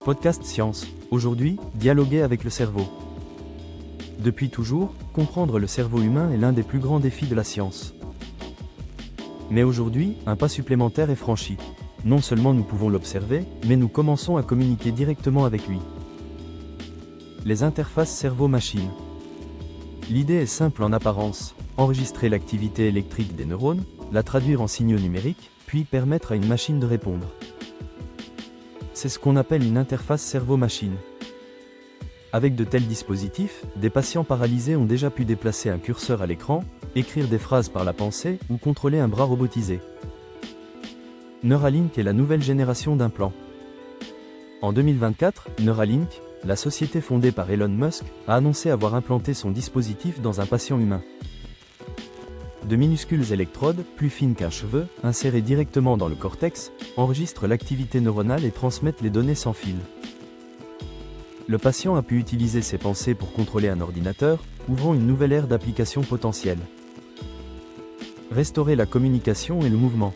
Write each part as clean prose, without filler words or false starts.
Podcast Science. Aujourd'hui, dialoguer avec le cerveau. Depuis toujours, comprendre le cerveau humain est l'un des plus grands défis de la science. Mais aujourd'hui, un pas supplémentaire est franchi. Non seulement nous pouvons l'observer, mais nous commençons à communiquer directement avec lui. Les interfaces cerveau-machine. L'idée est simple en apparence, enregistrer l'activité électrique des neurones, la traduire en signaux numériques, puis permettre à une machine de répondre. C'est ce qu'on appelle une interface cerveau-machine. Avec de tels dispositifs, des patients paralysés ont déjà pu déplacer un curseur à l'écran, écrire des phrases par la pensée ou contrôler un bras robotisé. Neuralink est la nouvelle génération d'implants. En 2024, Neuralink, la société fondée par Elon Musk, a annoncé avoir implanté son dispositif dans un patient humain. De minuscules électrodes, plus fines qu'un cheveu, insérées directement dans le cortex, enregistrent l'activité neuronale et transmettent les données sans fil. Le patient a pu utiliser ses pensées pour contrôler un ordinateur, ouvrant une nouvelle ère d'applications potentielles. Restaurer la communication et le mouvement.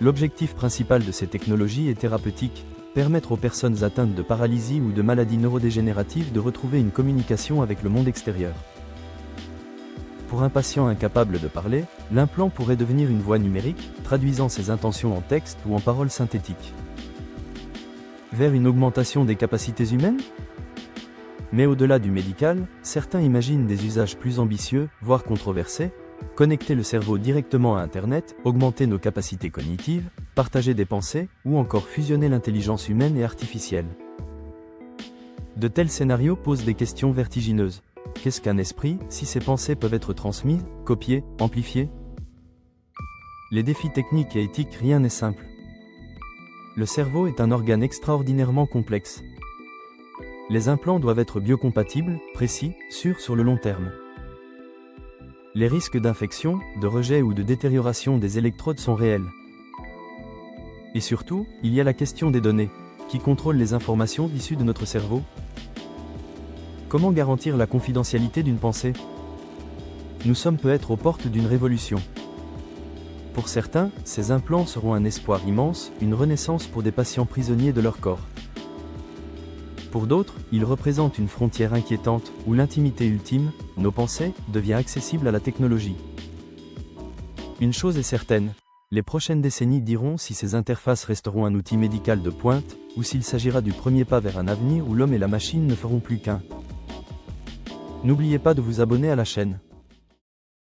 L'objectif principal de ces technologies est thérapeutique, permettre aux personnes atteintes de paralysie ou de maladies neurodégénératives de retrouver une communication avec le monde extérieur. Pour un patient incapable de parler, l'implant pourrait devenir une voix numérique, traduisant ses intentions en texte ou en paroles synthétiques. Vers une augmentation des capacités humaines ? Mais au-delà du médical, certains imaginent des usages plus ambitieux, voire controversés, connecter le cerveau directement à Internet, augmenter nos capacités cognitives, partager des pensées, ou encore fusionner l'intelligence humaine et artificielle. De tels scénarios posent des questions vertigineuses. Qu'est-ce qu'un esprit, si ses pensées peuvent être transmises, copiées, amplifiées ? Les défis techniques et éthiques, rien n'est simple. Le cerveau est un organe extraordinairement complexe. Les implants doivent être biocompatibles, précis, sûrs sur le long terme. Les risques d'infection, de rejet ou de détérioration des électrodes sont réels. Et surtout, il y a la question des données. Qui contrôle les informations issues de notre cerveau ? Comment garantir la confidentialité d'une pensée ? Nous sommes peut-être aux portes d'une révolution. Pour certains, ces implants seront un espoir immense, une renaissance pour des patients prisonniers de leur corps. Pour d'autres, ils représentent une frontière inquiétante, où l'intimité ultime, nos pensées, devient accessible à la technologie. Une chose est certaine, les prochaines décennies diront si ces interfaces resteront un outil médical de pointe, ou s'il s'agira du premier pas vers un avenir où l'homme et la machine ne feront plus qu'un. N'oubliez pas de vous abonner à la chaîne.